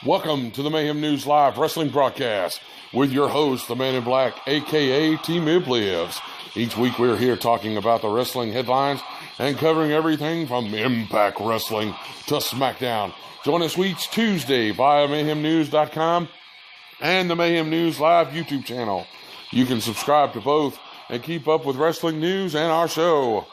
Welcome to the Mayhem News Live Wrestling Broadcast with your host, the Man in Black, a.k.a. Team Lives. Each week we're here talking about the wrestling headlines and covering everything from Impact Wrestling to SmackDown. Join us each Tuesday via MayhemNews.com and the Mayhem News Live YouTube channel. You can subscribe to both and keep up with wrestling news and our show.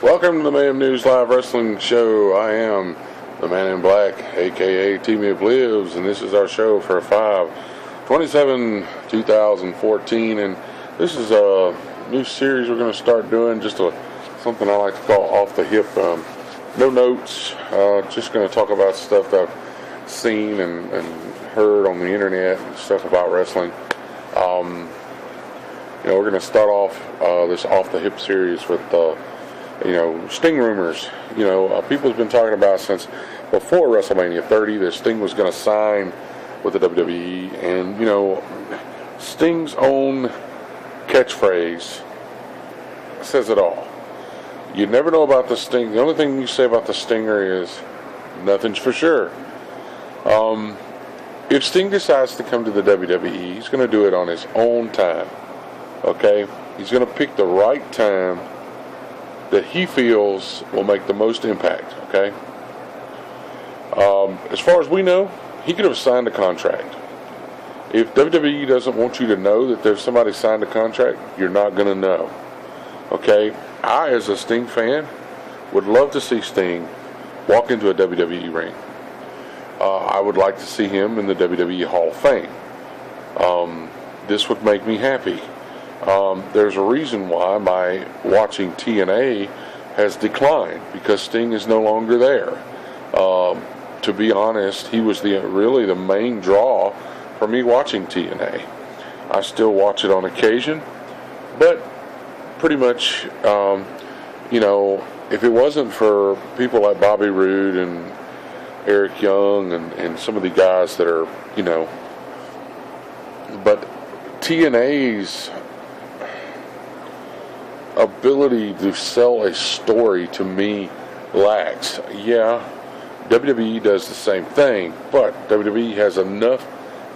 Welcome to the Mayhem News Live Wrestling Show. I am the Man in Black, a.k.a. Team Lives, and this is our show for 5/27/2014, and this is a new series we're going to start doing, just something I like to call off the hip. No notes, just going to talk about stuff that I've seen and heard on the internet and stuff about wrestling. We're going to start off this off the hip series with Sting rumors. People's been talking about since before WrestleMania 30 that Sting was going to sign with the WWE, and Sting's own catchphrase says it all. You never know about the Sting. The only thing you say about the Stinger is nothing's for sure. If Sting decides to come to the WWE, he's going to do it on his own time. Okay? He's going to pick the right time that he feels will make the most impact, okay? As far as we know, he could have signed a contract. If WWE doesn't want you to know that there's somebody signed a contract, you're not going to know, okay? I, as a Sting fan, would love to see Sting walk into a WWE ring. I would like to see him in the WWE Hall of Fame. This would make me happy. There's a reason why my watching TNA has declined, because Sting is no longer there. To be honest, he was really the main draw for me watching TNA. I still watch it on occasion, but pretty much, if it wasn't for people like Bobby Roode and Eric Young and some of the guys that are, but TNA's ability to sell a story to me lacks. Yeah, WWE does the same thing, but WWE has enough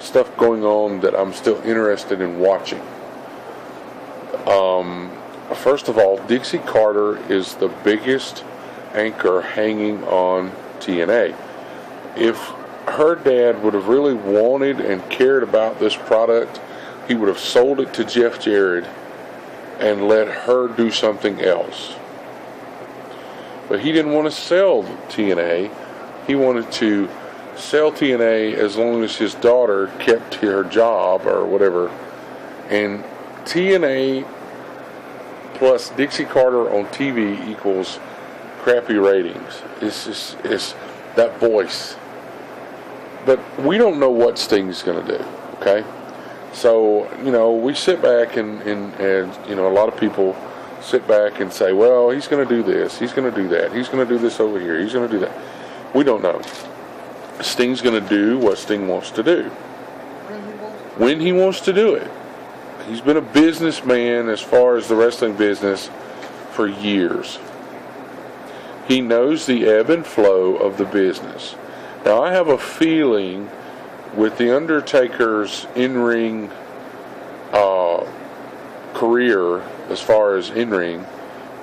stuff going on that I'm still interested in watching. First of all, Dixie Carter is the biggest anchor hanging on TNA. If her dad would have really wanted and cared about this product, he would have sold it to Jeff Jarrett and let her do something else. But he didn't want to sell TNA. He wanted to sell TNA as long as his daughter kept her job or whatever. And TNA plus Dixie Carter on TV equals crappy ratings. It's that voice. But we don't know what Sting's going to do, okay? So, we sit back and a lot of people sit back and say, well, he's going to do this, he's going to do that, he's going to do this over here, he's going to do that. We don't know. Sting's going to do what Sting wants to do. When he wants to do it. He's been a businessman as far as the wrestling business for years. He knows the ebb and flow of the business. Now, I have a feeling with The Undertaker's in-ring career, as far as in-ring,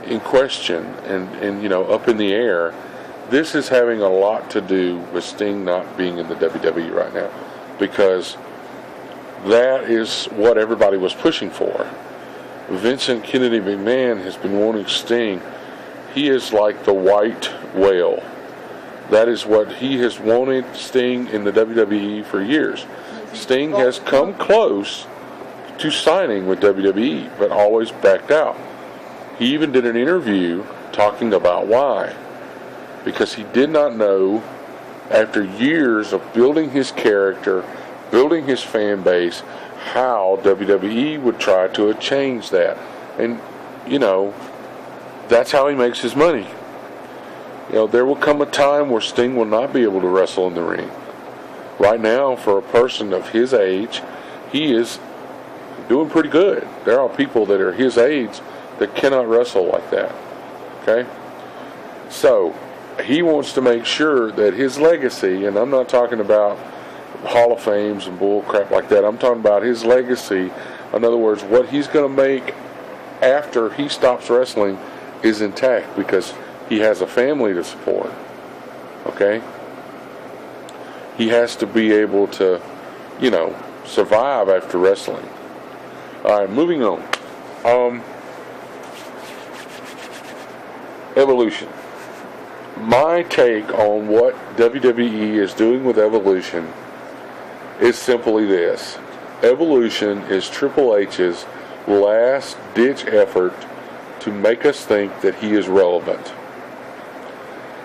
in question and up in the air, this is having a lot to do with Sting not being in the WWE right now, because that is what everybody was pushing for. Vincent Kennedy McMahon has been wanting Sting. He is like the white whale. That is what he has wanted, Sting in the WWE for years. Sting has come close to signing with WWE, but always backed out. He even did an interview talking about why. Because he did not know, after years of building his character, building his fan base, how WWE would try to change that. And, that's how he makes his money. There will come a time where Sting will not be able to wrestle in the ring. Right now, for a person of his age, he is doing pretty good. There are people that are his age that cannot wrestle like that. Okay? So, he wants to make sure that his legacy, and I'm not talking about Hall of Fames and bull crap like that. I'm talking about his legacy. In other words, what he's going to make after he stops wrestling is intact because he has a family to support. Okay? He has to be able to, survive after wrestling. Alright, moving on. Evolution. My take on what WWE is doing with Evolution is simply this. Evolution is Triple H's last-ditch effort to make us think that he is relevant.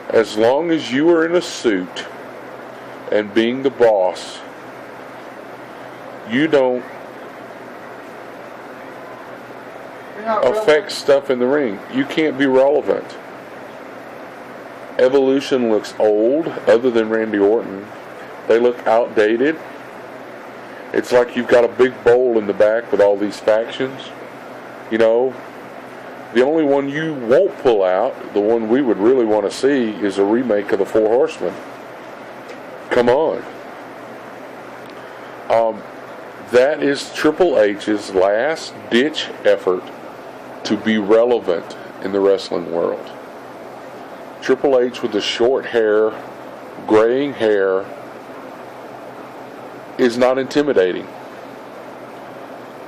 As long as you are in a suit and being the boss, you don't affect stuff in the ring. You can't be relevant. Evolution looks old, other than Randy Orton. They look outdated. It's like you've got a big bowl in the back with all these factions. The only one you won't pull out, the one we would really want to see, is a remake of the Four Horsemen. Come on. That is Triple H's last-ditch effort to be relevant in the wrestling world. Triple H with the short hair, graying hair, is not intimidating.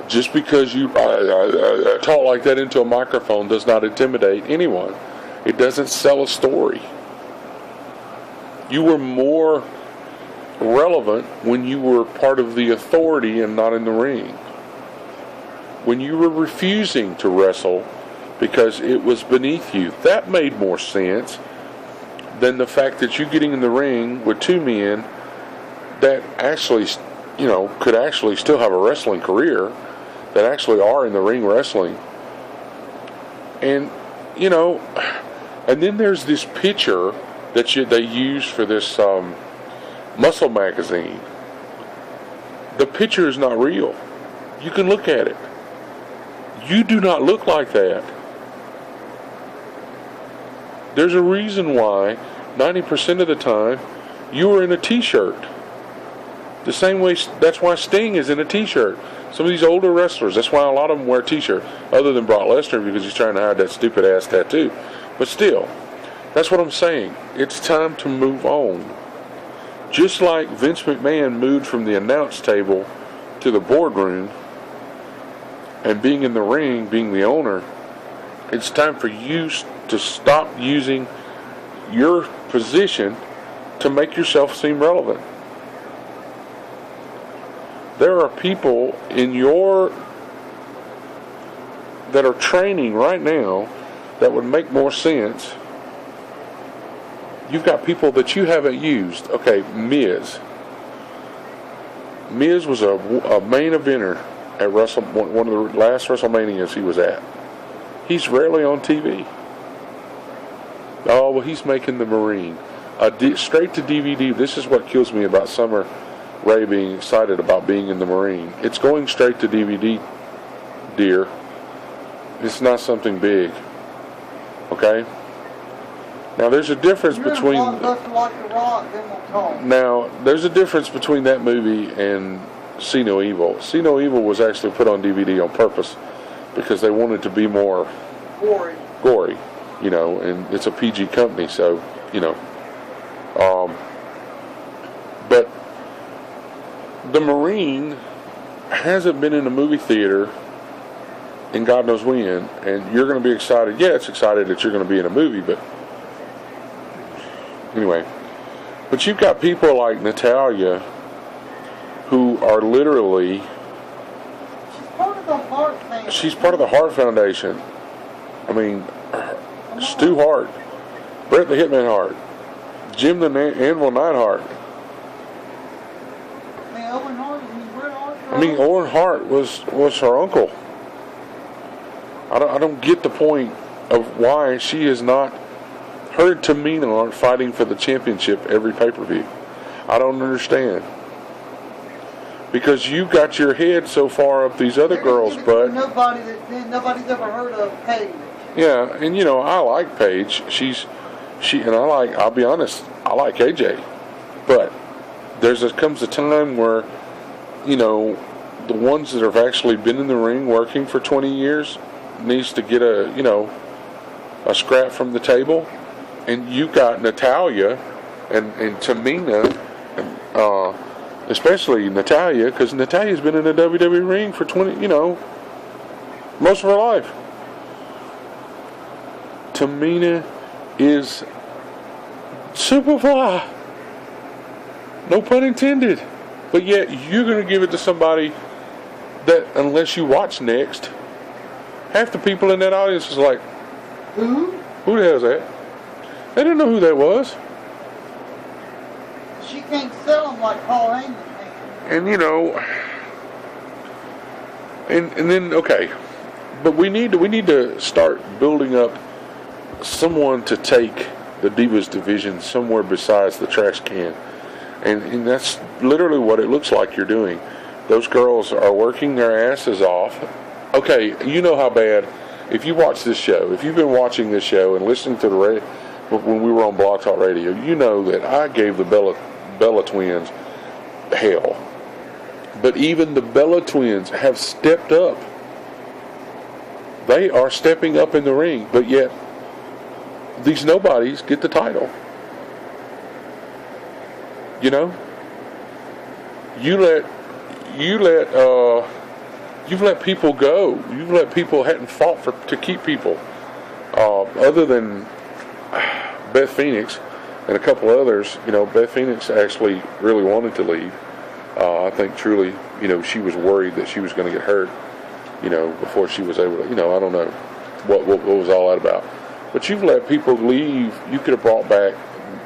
Just because you talk like that into a microphone does not intimidate anyone. It doesn't sell a story. You were more relevant when you were part of the authority and not in the ring. When you were refusing to wrestle because it was beneath you, that made more sense than the fact that you getting in the ring with two men that actually, could actually still have a wrestling career, that actually are in the ring wrestling. And, and then there's this picture that they use for this Muscle magazine. The picture is not real. You can look at it. You do not look like that. There's a reason why 90% of the time you are in a t-shirt. The same way, that's why Sting is in a t-shirt. Some of these older wrestlers, that's why a lot of them wear t-shirts, other than Brock Lesnar because he's trying to hide that stupid ass tattoo. But still, that's what I'm saying. It's time to move on. Just like Vince McMahon moved from the announce table to the boardroom and being in the ring, being the owner, it's time for you to stop using your position to make yourself seem relevant. There are people that are training right now that would make more sense. You've got people that you haven't used. Okay, Miz. Miz was a main eventer at one of the last WrestleManias he was at. He's rarely on TV. Oh, well, he's making the Marine. Straight to DVD. This is what kills me about Summer Rae being excited about being in the Marine. It's going straight to DVD, dear. It's not something big. Okay? Now, there's a difference between... Now, there's a difference between that movie and See No Evil. See No Evil was actually put on DVD on purpose because they wanted to be more... Gory, and it's a PG company, so, but the Marine hasn't been in a movie theater in God knows when, and you're going to be excited. Yeah, it's excited that you're going to be in a movie, but anyway. But you've got people like Natalia who are literally... She's part of the Hart Foundation. I mean, Stu Hart, Bret the Hitman Hart, Jim the Anvil Neidhart. Owen Hart was her uncle. I don't get the point of why she is not... Her and Tamina aren't fighting for the championship every pay-per-view. I don't understand. because you got your head so far up these other girls' butt. Nobody's ever heard of Paige. Yeah, and you know, I like Paige. I'll be honest, I like AJ. But comes a time where, you know, the ones that have actually been in the ring working for 20 years needs to get a scrap from the table. And you got Natalya and Tamina, especially Natalya, because Natalya's been in the WWE ring for 20, most of her life. Tamina is Superfly. No pun intended. But yet, you're going to give it to somebody that, unless you watch next, half the people in that audience is like, Who? Who the hell is that? They didn't know who that was. She can't sell them like Paul Heyman can. And then, okay. But we need to start building up someone to take the Divas division somewhere besides the trash can. And that's literally what it looks like you're doing. Those girls are working their asses off. Okay, you know how bad, if you watch this show, if you've been watching this show and listening to when we were on Blog Talk Radio, you know that I gave the Bella Twins hell. But even the Bella Twins have stepped up. They are stepping up in the ring, but yet these nobodies get the title. You know, you've let people go. You've let people hadn't fought to keep people. Other than Beth Phoenix and a couple others, Beth Phoenix actually really wanted to leave. I think truly, she was worried that she was going to get hurt, before she was able to, I don't know what was all that about. But you've let people leave. You could have brought back,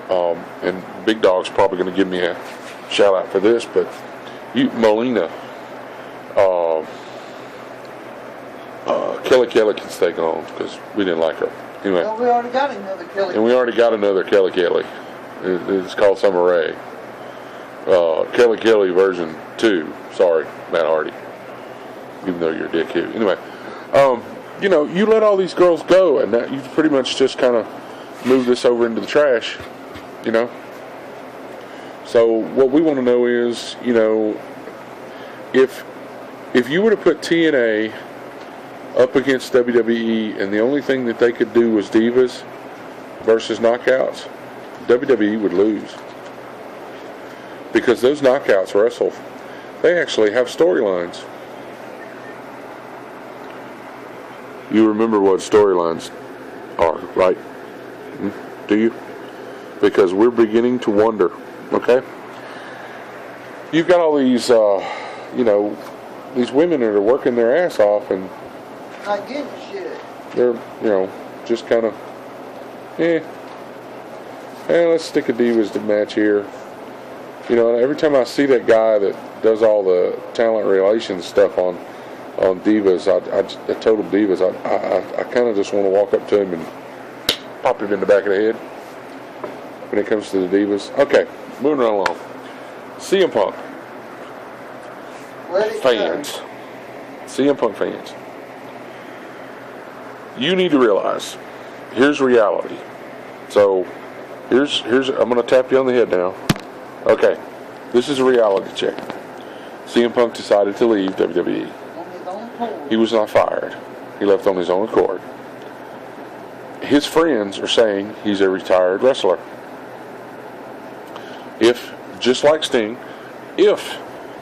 and Big Dog's probably going to give me a shout out for this, but Melina, Kelly can stay gone because we didn't like her. Anyway, well, we already got another Kelly. And we already got another Kelly. It's called Summer Rae. Kelly version 2. Sorry, Matt Hardy. Even though you're a dickhead. Anyway, you let all these girls go, and that you pretty much just kind of move this over into the trash. So what we want to know is, if you were to put TNA up against WWE, and the only thing that they could do was Divas versus Knockouts, WWE would lose. Because those Knockouts wrestle. They actually have storylines. You remember what storylines are, right? Do you? Because we're beginning to wonder, okay? You've got all these, these women that are working their ass off and not getting shit. They're, just kind of, let's stick a Divas match here. Every time I see that guy that does all the talent relations stuff on Divas, I total Divas, I kind of just want to walk up to him and pop him in the back of the head when it comes to the Divas. Okay, moving right along. CM Punk fans. CM Punk fans. You need to realize, here's reality. So, here's I'm going to tap you on the head now. Okay, this is a reality check. CM Punk decided to leave WWE. He was not fired. He left on his own accord. His friends are saying he's a retired wrestler. If, just like Sting, if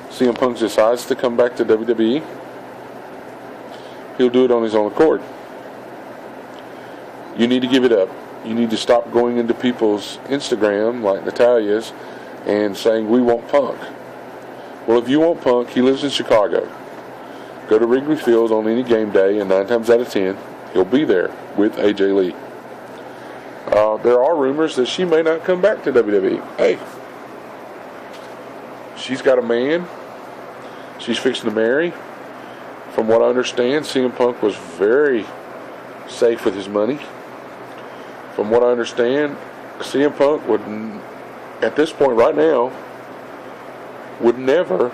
CM Punk decides to come back to WWE, he'll do it on his own accord. You need to give it up. You need to stop going into people's Instagram, like Natalya's, and saying, we want Punk. Well, if you want Punk, he lives in Chicago. Go to Wrigley Field on any game day, and 9 times out of 10, he'll be there with AJ Lee. There are rumors that she may not come back to WWE. Hey, she's got a man she's fixing to marry. From what I understand, CM Punk was very safe with his money. From what I understand, CM Punk would, at this point right now, would never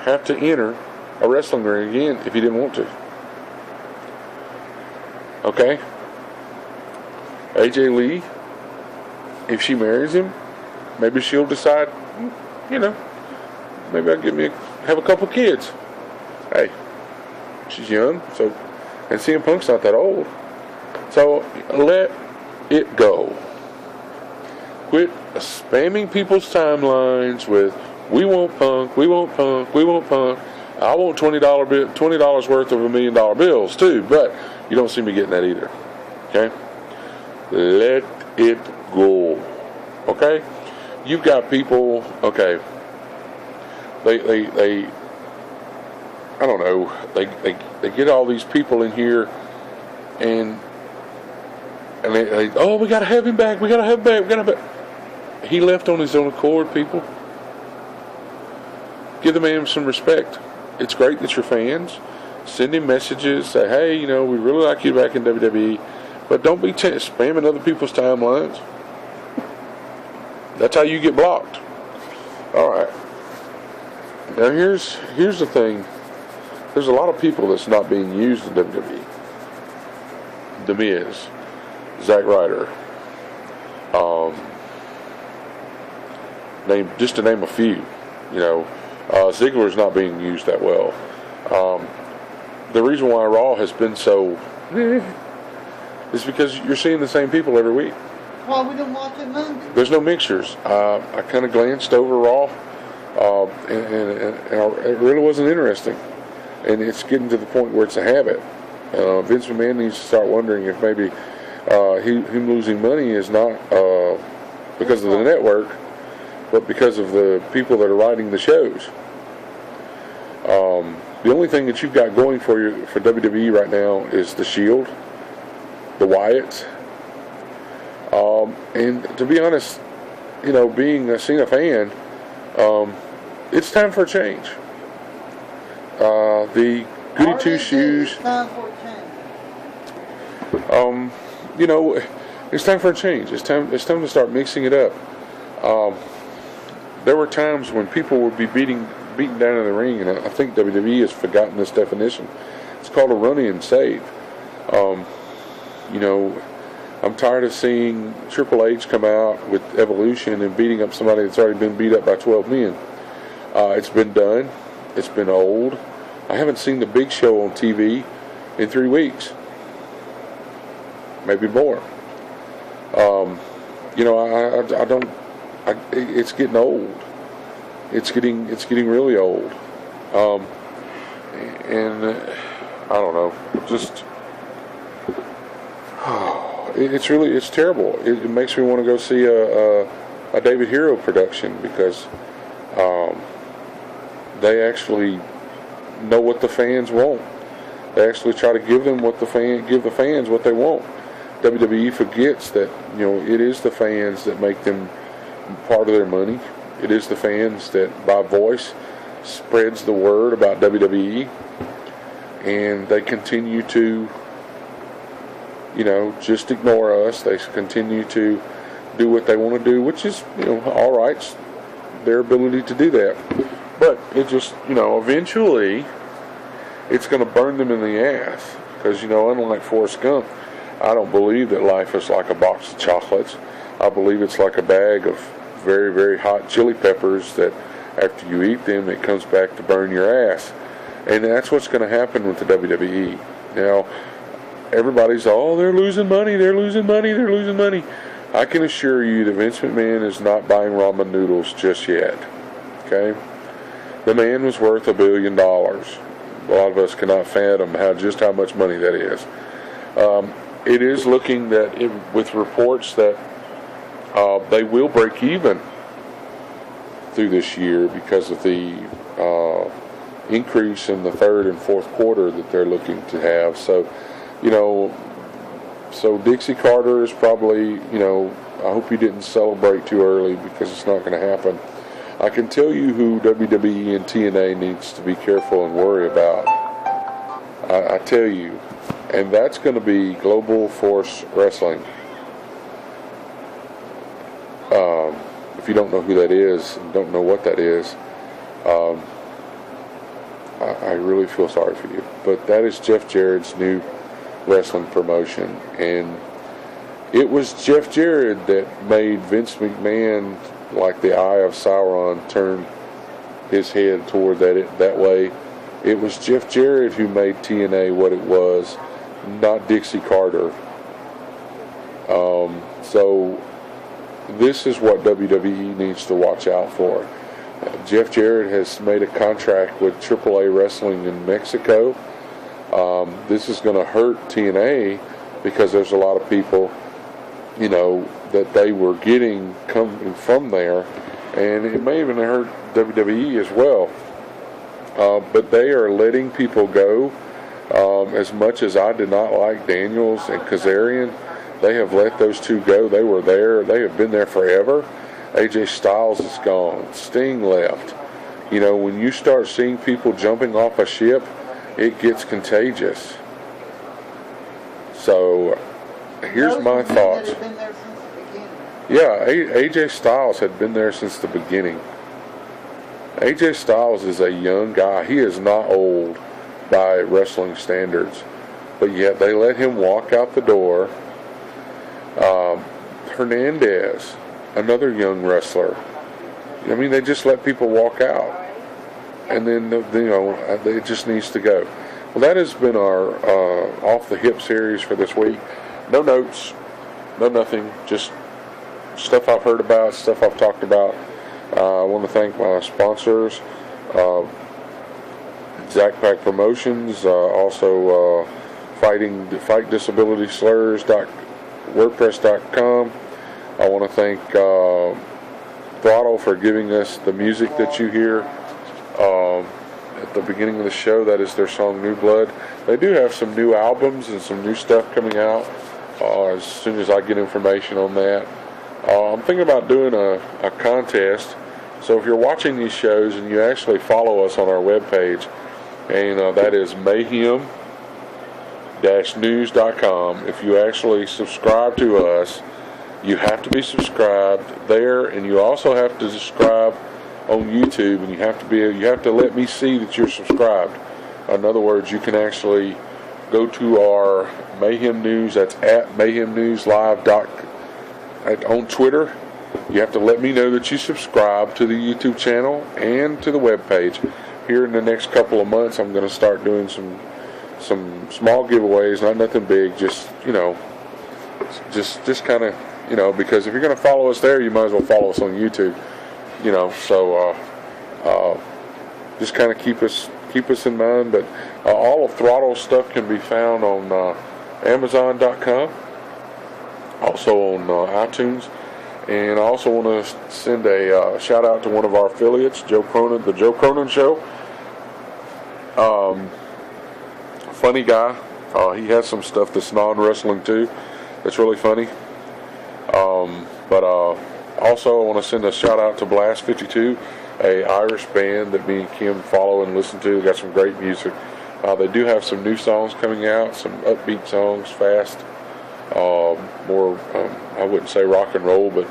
have to enter a wrestling ring again if he didn't want to. Okay? AJ Lee, if she marries him, maybe she'll decide, maybe I'll have a couple kids. Hey, she's young, and CM Punk's not that old. So let it go. Quit spamming people's timelines with, we want Punk, we want Punk, we want Punk. I want $20 worth of $1 million bills too, but you don't seem to be getting that either. Okay? Let it go. Okay? You've got people, okay, they I don't know, they get all these people in here and they oh, we gotta have him back, we gotta have him back. He left on his own accord, people. Give the man some respect. It's great that you're fans. Send him messages, say, hey, we really like you back in WWE, but don't be spamming other people's timelines. That's how you get blocked. All right. Now here's the thing. There's a lot of people that's not being used in WWE. The Miz, Zack Ryder, just to name a few. Ziggler's not being used that well. The reason why Raw has been so is because you're seeing the same people every week. Why we don't watch it Monday? There's no mixers. I kind of glanced over Raw, and it really wasn't interesting. And it's getting to the point where it's a habit. Vince McMahon needs to start wondering if maybe him losing money is not because of the network, but because of the people that are writing the shows. The only thing that you've got going for WWE right now is the Shield, the Wyatts, and to be honest, being a Cena fan, it's time for a change. The goody two shoes. It's time for a change. It's time for a change. It's time to start mixing it up. There were times when people would be beaten down in the ring, and I think WWE has forgotten this definition. It's called a run in save. I'm tired of seeing Triple H come out with Evolution and beating up somebody that's already been beat up by 12 men. It's been done. It's been old. I haven't seen the Big Show on TV in 3 weeks, maybe more. It's getting old. It's getting really old. And I don't know. Just it's terrible. It makes me want to go see a David Hero production because they actually know what the fans want. They actually try to give the fans what they want. WWE forgets that it is the fans that make them part of their money. It is the fans that by voice spreads the word about WWE, and they continue to just ignore us. They continue to do what they want to do, which is all right. It's their ability to do that. But it just, eventually it's going to burn them in the ass. Because, unlike Forrest Gump, I don't believe that life is like a box of chocolates. I believe it's like a bag of very, very hot chili peppers that after you eat them, it comes back to burn your ass. And that's what's going to happen with the WWE. Now, everybody's, they're losing money, they're losing money, they're losing money. I can assure you that Vince McMahon is not buying ramen noodles just yet. Okay? The man was worth $1 billion. A lot of us cannot fathom just how much money that is. It is looking that, with reports that they will break even through this year because of the increase in the third and fourth quarter that they're looking to have. So, so Dixie Carter is probably, I hope you didn't celebrate too early because it's not going to happen. I can tell you who WWE and TNA needs to be careful and worry about. I tell you, and that's going to be Global Force Wrestling. If you don't know who that is, don't know what that is, I really feel sorry for you. But that is Jeff Jarrett's new wrestling promotion, and it was Jeff Jarrett that made Vince McMahon, like the Eye of Sauron, turn his head toward that way. It was Jeff Jarrett who made TNA what it was, not Dixie Carter. So this is what WWE needs to watch out for. Jeff Jarrett has made a contract with AAA Wrestling in Mexico. This is going to hurt TNA because there's a lot of people, that they were getting coming from there, and it may even hurt WWE as well. But they are letting people go. As much as I did not like Daniels and Kazarian, they have let those two go. They were there. They have been there forever. AJ Styles is gone. Sting left. When you start seeing people jumping off a ship, it gets contagious. So, here's my thoughts. Yeah, AJ Styles had been there since the beginning. AJ Styles is a young guy. He is not old by wrestling standards. But yet they let him walk out the door. Hernandez, another young wrestler. They just let people walk out. And then, it just needs to go. Well, that has been our Off the Hip series for this week. No notes, no nothing, just stuff I've heard about, stuff I've talked about. I want to thank my sponsors, Zach Pack Promotions, also Fight Disability Slurs WordPress.com. I want to thank Throttle for giving us the music that you hear at the beginning of the show. That is their song New Blood. They do have some new albums and some new stuff coming out as soon as I get information on that. I'm thinking about doing a contest. So if you're watching these shows and you actually follow us on our webpage, and that is mayhem-news.com. If you actually subscribe to us, you have to be subscribed there, and you also have to subscribe on YouTube, and you have to let me see that you're subscribed. In other words, you can actually go to our Mayhem News. That's at Mayhem News Live on Twitter. You have to let me know that you subscribe to the YouTube channel and to the webpage. Here in the next couple of months, I'm going to start doing some small giveaways, not nothing big, just kind of, because if you're going to follow us there, you might as well follow us on YouTube, so just kind of keep us in mind. But all of Throttle's stuff can be found on Amazon.com, also on iTunes. And I also want to send a shout out to one of our affiliates, Joe Cronin, the Joe Cronin Show. Funny guy. He has some stuff that's non-wrestling too. That's really funny. But also I want to send a shout out to Blast 52, a Irish band that me and Kim follow and listen to. They got some great music. They do have some new songs coming out, some upbeat songs, fast. More, I wouldn't say rock and roll, but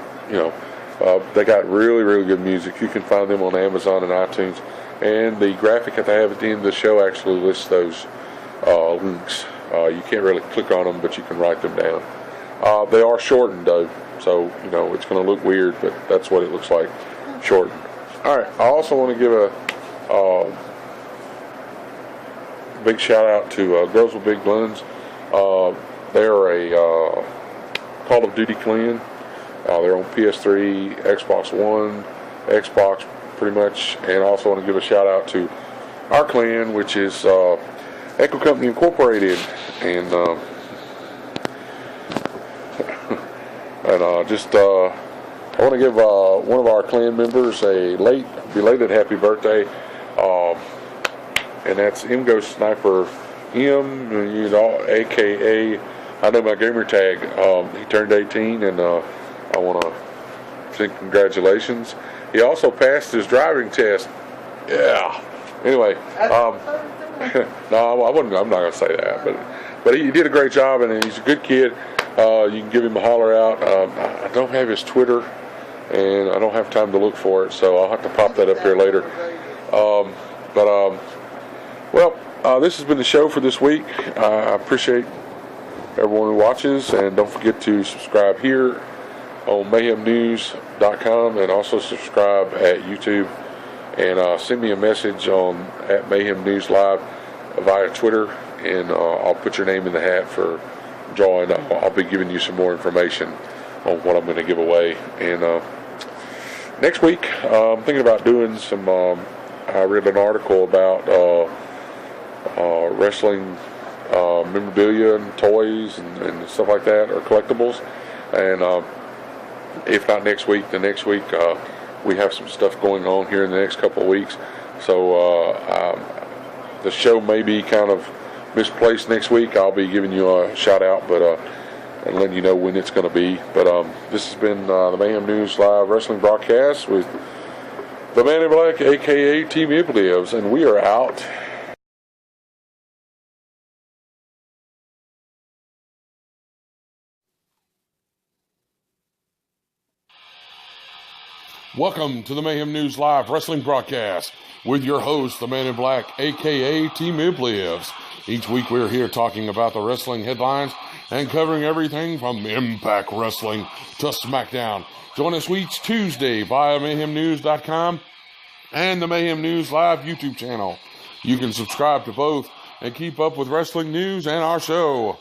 they got really, really good music. You can find them on Amazon and iTunes, and the graphic that they have at the end of the show actually lists those links. You can't really click on them, but you can write them down. They are shortened though, so it's going to look weird, but that's what it looks like, shortened. All right, I also want to give a big shout out to Girls with Big Guns. They're a Call of Duty clan. They're on PS3, Xbox One, Xbox pretty much. And I also want to give a shout out to our clan, which is Echo Company Incorporated. And I want to give one of our clan members a belated happy birthday. And that's Mgo Sniper M, a.k.a. I know my gamer tag. He turned 18, and I want to say congratulations. He also passed his driving test. Yeah. Anyway, no, I wouldn't. I'm not going to say that, but he did a great job, and he's a good kid. You can give him a holler out. I don't have his Twitter, and I don't have time to look for it, so I'll have to pop that up here later. Well, this has been the show for this week. I appreciate everyone who watches, and don't forget to subscribe here on mayhemnews.com, and also subscribe at YouTube, and send me a message on at Mayhem News Live via Twitter, and I'll put your name in the hat for drawing. I'll be giving you some more information on what I'm going to give away. And next week, I'm thinking about doing some. I read an article about wrestling memorabilia and toys and stuff like that, or collectibles. And if not next week, the next week we have some stuff going on here in the next couple of weeks. So the show may be kind of misplaced next week. I'll be giving you a shout out, but and letting you know when it's going to be. But this has been the Mayhem News Live Wrestling Broadcast with the Man in Black, aka Team Iblievs, and we are out. Welcome to the Mayhem News Live Wrestling Broadcast with your host, the Man in Black, a.k.a. Team Iblievs. Each week we're here talking about the wrestling headlines and covering everything from Impact Wrestling to SmackDown. Join us each Tuesday via mayhemnews.com and the Mayhem News Live YouTube channel. You can subscribe to both and keep up with wrestling news and our show.